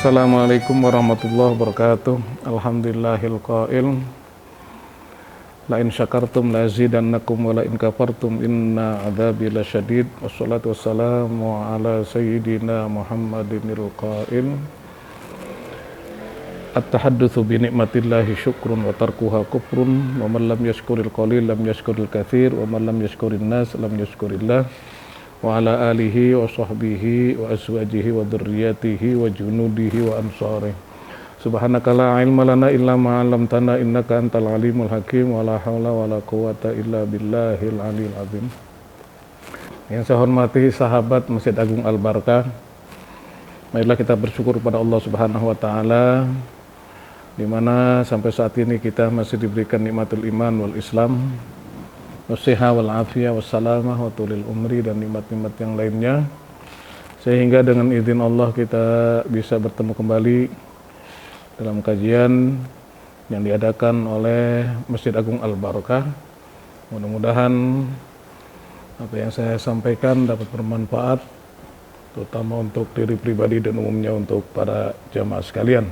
Assalamualaikum warahmatullahi wabarakatuh. Alhamdulillahil qail la in syakartum la azidannakum wa la in kafartum inna adzabi lasyadid. Wassalatu wassalamu ala sayyidina Muhammadinil qail at-tahaddatsu bi nikmatillahi syukrun wa tarkuha kufrun wa man lam yashkuril qalil lam yashkuril katsir wa man lam yashkurin nas lam yashkurillah wa ala alihi wa sahbihi wa azwajihi wa dzurriyyatihi wa junudihi wa ansarihi. Subhanaka la ilma lana illa ma 'allamtana innaka antal alimul hakim wa la haula wa la quwwata illa billahil aliyil azim. Yang saya hormati sahabat Masjid Agung Al-Barkah, marilah kita bersyukur kepada Allah Subhanahu wa taala di mana sampai saat ini kita masih diberikan nikmatul iman wal Islam, wasihah wal afiyah wassalamah wa tulil umri, dan nikmat-nikmat yang lainnya, sehingga dengan izin Allah kita bisa bertemu kembali dalam kajian yang diadakan oleh Masjid Agung Al-Barkah. Mudah-mudahan apa yang saya sampaikan dapat bermanfaat, terutama untuk diri pribadi dan umumnya untuk para jamaah sekalian.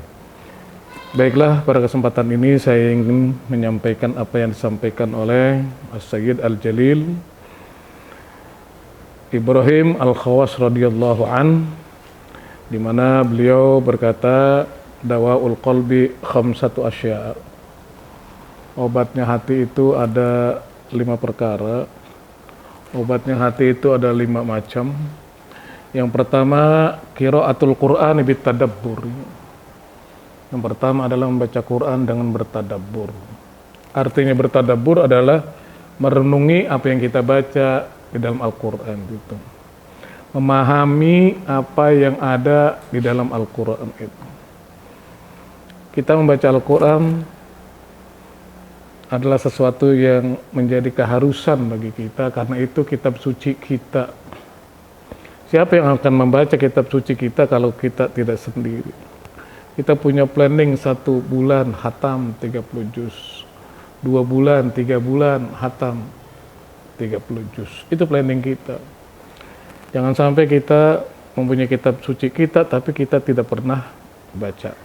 Baiklah, pada kesempatan ini saya ingin menyampaikan apa yang disampaikan oleh As-Sayyid Al-Jalil Ibrahim Al-Khawas radhiyallahu an, di mana beliau berkata, dawaul qalbi khamsatu asya. Obatnya hati itu ada 5 perkara. Obatnya hati itu ada 5 macam. Yang pertama, qiraatul Qur'an bitadabbur. Yang pertama adalah membaca Quran dengan bertadabbur. Artinya bertadabbur adalah merenungi apa yang kita baca di dalam Al-Quran itu. Memahami apa yang ada di dalam Al-Quran itu. Kita membaca Al-Quran adalah sesuatu yang menjadi keharusan bagi kita, karena itu kitab suci kita. Siapa yang akan membaca kitab suci kita kalau kita tidak sendiri? Kita punya planning 1 bulan hatam 30 juz, 2 bulan, 3 bulan hatam 30 juz. Itu planning kita. Jangan sampai kita mempunyai kitab suci kita tapi kita tidak pernah baca.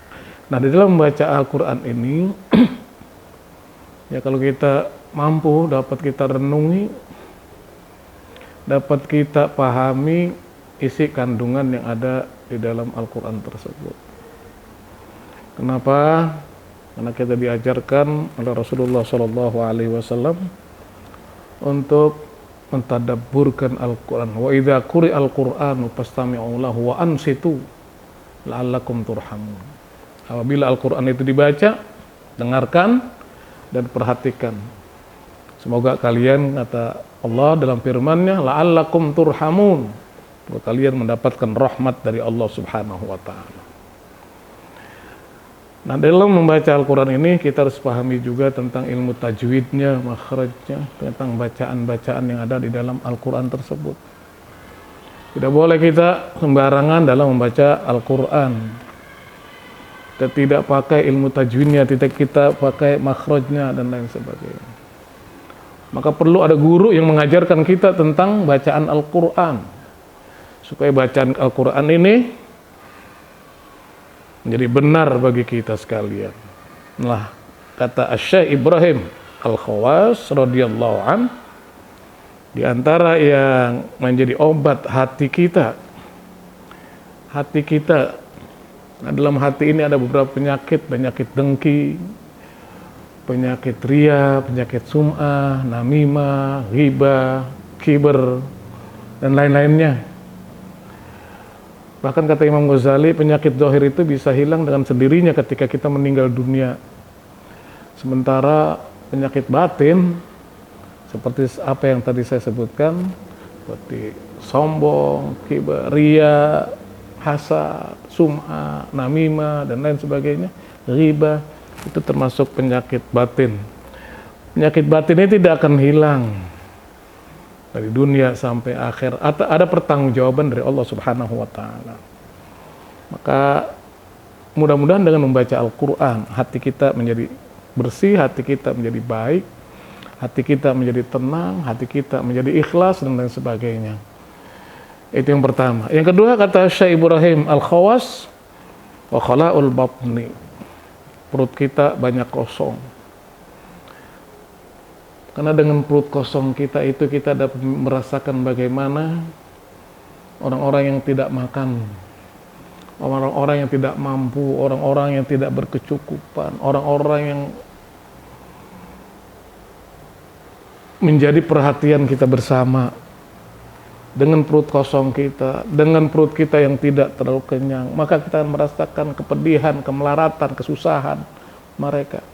Nah, di dalam membaca Al-Quran ini ya, kalau kita mampu, dapat kita renungi, dapat kita pahami isi kandungan yang ada di dalam Al-Quran tersebut. Kenapa? Karena kita diajarkan oleh Rasulullah SAW untuk mentadabburkan Al-Quran. Wa idza quri'al Qur'anu fastami'u lahu wa ansitu la'allakum turhamun. Apabila Al-Quran itu dibaca, dengarkan dan perhatikan. Semoga kalian, kata Allah dalam firman-Nya, la'allakum turhamun, semoga kalian mendapatkan rahmat dari Allah Subhanahu wa taala. Nah, dalam membaca Al-Quran ini kita harus pahami juga tentang ilmu tajwidnya, makhrajnya, tentang bacaan-bacaan yang ada di dalam Al-Quran tersebut. Tidak boleh kita sembarangan dalam membaca Al-Quran. Kita tidak pakai ilmu tajwidnya, tidak kita pakai makhrajnya dan lain sebagainya. Maka perlu ada guru yang mengajarkan kita tentang bacaan Al-Quran, supaya bacaan Al-Quran ini menjadi benar bagi kita sekalian. Nah, kata Syekh Ibrahim Al-Khawas radhiyallahu an, di antara yang menjadi obat hati kita dalam hati ini ada beberapa penyakit dengki, penyakit ria, penyakit sum'ah, namimah, ghibah, kibr, dan lain-lainnya. Bahkan kata Imam Ghazali, penyakit zahir itu bisa hilang dengan sendirinya ketika kita meninggal dunia. Sementara penyakit batin, seperti apa yang tadi saya sebutkan, seperti sombong, kibr, ria, hasad, sum'ah, namimah, dan lain sebagainya, ghibah, itu termasuk penyakit batin. Penyakit batin ini tidak akan hilang dari dunia sampai akhir. Ada pertanggungjawaban dari Allah Subhanahu wa taala. Maka mudah-mudahan dengan membaca Al-Quran, hati kita menjadi bersih, hati kita menjadi baik, hati kita menjadi tenang, hati kita menjadi ikhlas, dan lain sebagainya. Itu yang pertama. Yang kedua, kata Syekh Ibrahim Al-Khawas, Wa khala'ul batni, perut kita banyak kosong. Karena dengan perut kosong kita itu kita dapat merasakan bagaimana orang-orang yang tidak makan, orang-orang yang tidak mampu, orang-orang yang tidak berkecukupan, orang-orang yang menjadi perhatian kita bersama. Dengan perut kosong kita, dengan perut kita yang tidak terlalu kenyang, maka kita akan merasakan kepedihan, kemelaratan, kesusahan mereka.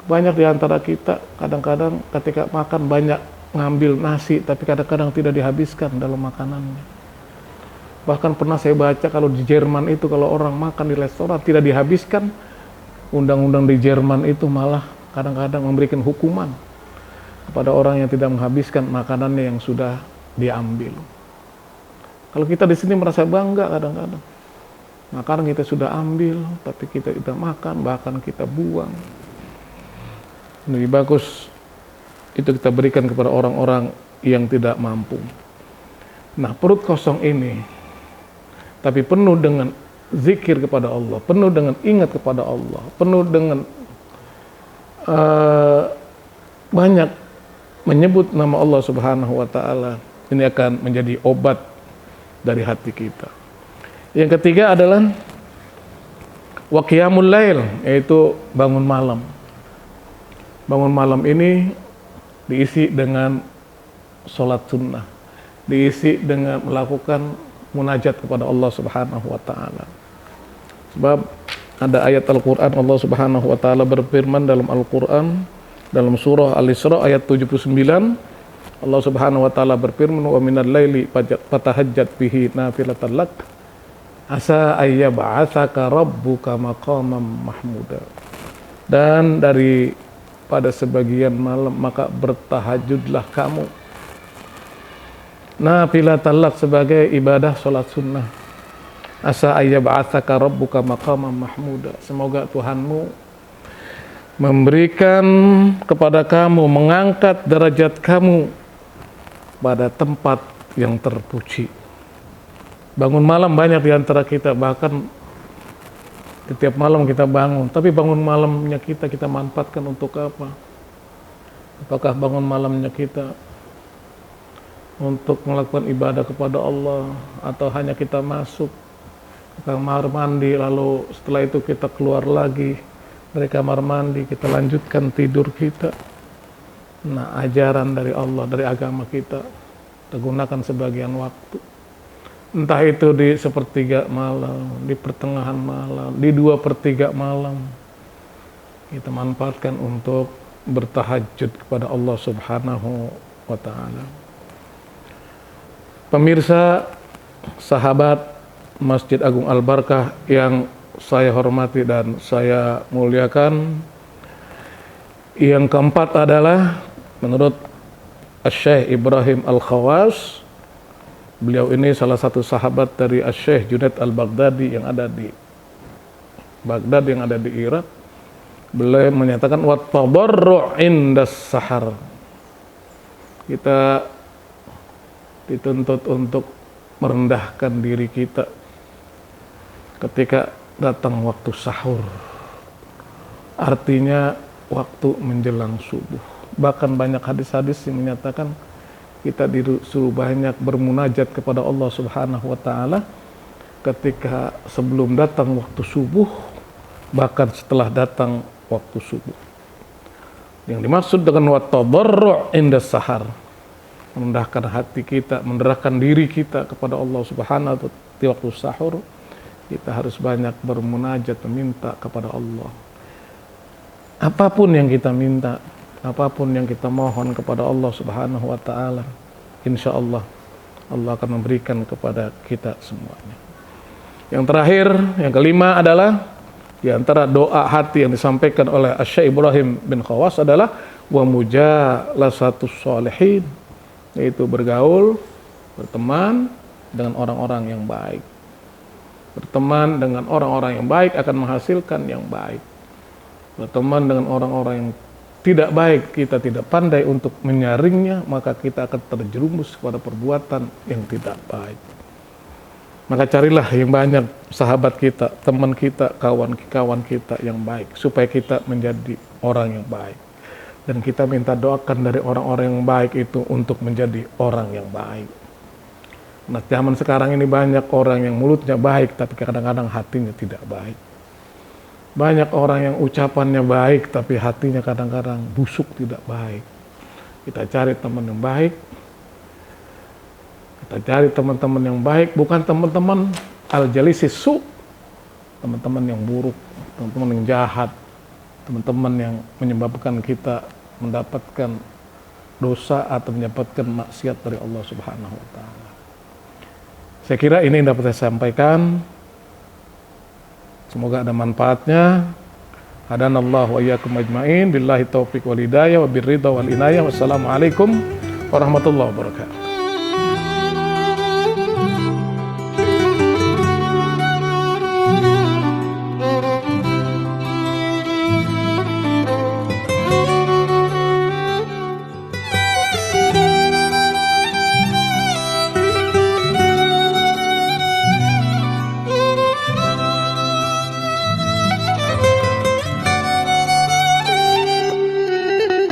Banyak di antara kita kadang-kadang ketika makan banyak ngambil nasi, tapi kadang-kadang tidak dihabiskan dalam makanannya. Bahkan pernah saya baca kalau di Jerman itu kalau orang makan di restoran tidak dihabiskan, undang-undang di Jerman itu malah kadang-kadang memberikan hukuman kepada orang yang tidak menghabiskan makanannya yang sudah diambil. Kalau kita di sini merasa bangga kadang-kadang, makanan kita sudah ambil, tapi kita tidak makan, bahkan kita buang. Lebih bagus itu kita berikan kepada orang-orang yang tidak mampu. Nah, perut kosong ini, tapi penuh dengan zikir kepada Allah, penuh dengan ingat kepada Allah, penuh dengan banyak menyebut nama Allah Subhanahu wa Ta'ala. Ini akan menjadi obat dari hati kita. Yang ketiga adalah wa qiyamul lail, yaitu bangun malam. Bangun malam ini diisi dengan sholat sunnah, diisi dengan melakukan munajat kepada Allah Subhanahu wa Ta'ala. Sebab ada ayat Al-Quran, Allah Subhanahu wa Ta'ala berfirman dalam Al-Quran, dalam surah Al-Isra ayat 79, Allah Subhanahu wa Ta'ala berfirman, wa minal laili fatahajjat bihi nafilatan lak asa ayyab'atsaka rabbuka maqaman mahmuda. Dan dari pada sebagian malam maka bertahajudlah kamu nafilatan lak, sebagai ibadah salat sunnah. Asa ayyab'atsaka rabbuka maqaman mahmuda, semoga Tuhanmu memberikan kepada kamu, mengangkat derajat kamu pada tempat yang terpuji. Bangun malam banyak di antara kita, bahkan setiap malam kita bangun, tapi bangun malamnya kita manfaatkan untuk apa? Apakah bangun malamnya kita untuk melakukan ibadah kepada Allah, atau hanya kita masuk ke kamar mandi lalu setelah itu kita keluar lagi dari kamar mandi, kita lanjutkan tidur kita? Nah, ajaran dari Allah, dari agama kita gunakan sebagian waktu, entah itu di sepertiga malam, di pertengahan malam, di 2/3 malam, kita manfaatkan untuk bertahajud kepada Allah Subhanahu wa Ta'ala. Pemirsa, sahabat Masjid Agung Al-Barkah yang saya hormati dan saya muliakan, yang keempat adalah menurut Syekh Ibrahim Al-Khawas. Beliau ini salah satu sahabat dari Syekh Junaid Al-Baghdadi yang ada di Baghdad, yang ada di Irak. Beliau menyatakan wat tadarru' indas sahar. Kita dituntut untuk merendahkan diri kita ketika datang waktu sahur. Artinya waktu menjelang subuh. Bahkan banyak hadis-hadis yang menyatakan kita disuruh banyak bermunajat kepada Allah Subhanahu wa Ta'ala ketika sebelum datang waktu subuh, bahkan setelah datang waktu subuh. Yang dimaksud dengan wat tadarru' indas sahar, merendahkan hati kita, mendekatkan diri kita kepada Allah Subhanahu wa Ta'ala di waktu sahur. Kita harus banyak bermunajat, meminta kepada Allah. Apapun yang kita minta, apapun yang kita mohon kepada Allah Subhanahu wa Ta'ala, insya Allah Allah akan memberikan kepada kita semuanya. Yang terakhir, yang kelima adalah di antara doa hati yang disampaikan oleh Syekh Ibrahim bin Khawas adalah wa mujalasatus sholihin, yaitu bergaul, berteman dengan orang-orang yang baik. Berteman dengan orang-orang yang baik akan menghasilkan yang baik. Berteman dengan orang-orang yang tidak baik, kita tidak pandai untuk menyaringnya, maka kita akan terjerumus kepada perbuatan yang tidak baik. Maka carilah yang banyak sahabat kita, teman kita, kawan-kawan kita yang baik, supaya kita menjadi orang yang baik. Dan kita minta doakan dari orang-orang yang baik itu untuk menjadi orang yang baik. Nah, zaman sekarang ini banyak orang yang mulutnya baik, tapi kadang-kadang hatinya tidak baik. Banyak orang yang ucapannya baik, tapi hatinya kadang-kadang busuk, tidak baik. Kita cari teman yang baik. Kita cari teman-teman yang baik, bukan teman-teman al-jalisi su, teman-teman yang buruk, teman-teman yang jahat, teman-teman yang menyebabkan kita mendapatkan dosa atau mendapatkan maksiat dari Allah Subhanahu wa taala. Saya kira ini yang dapat saya sampaikan. Semoga ada manfaatnya. Hadanallahu wa iyyakum ajmain. Billahi taufiq wal hidayah wa birridha wal inayah. Wassalamualaikum warahmatullahi wabarakatuh.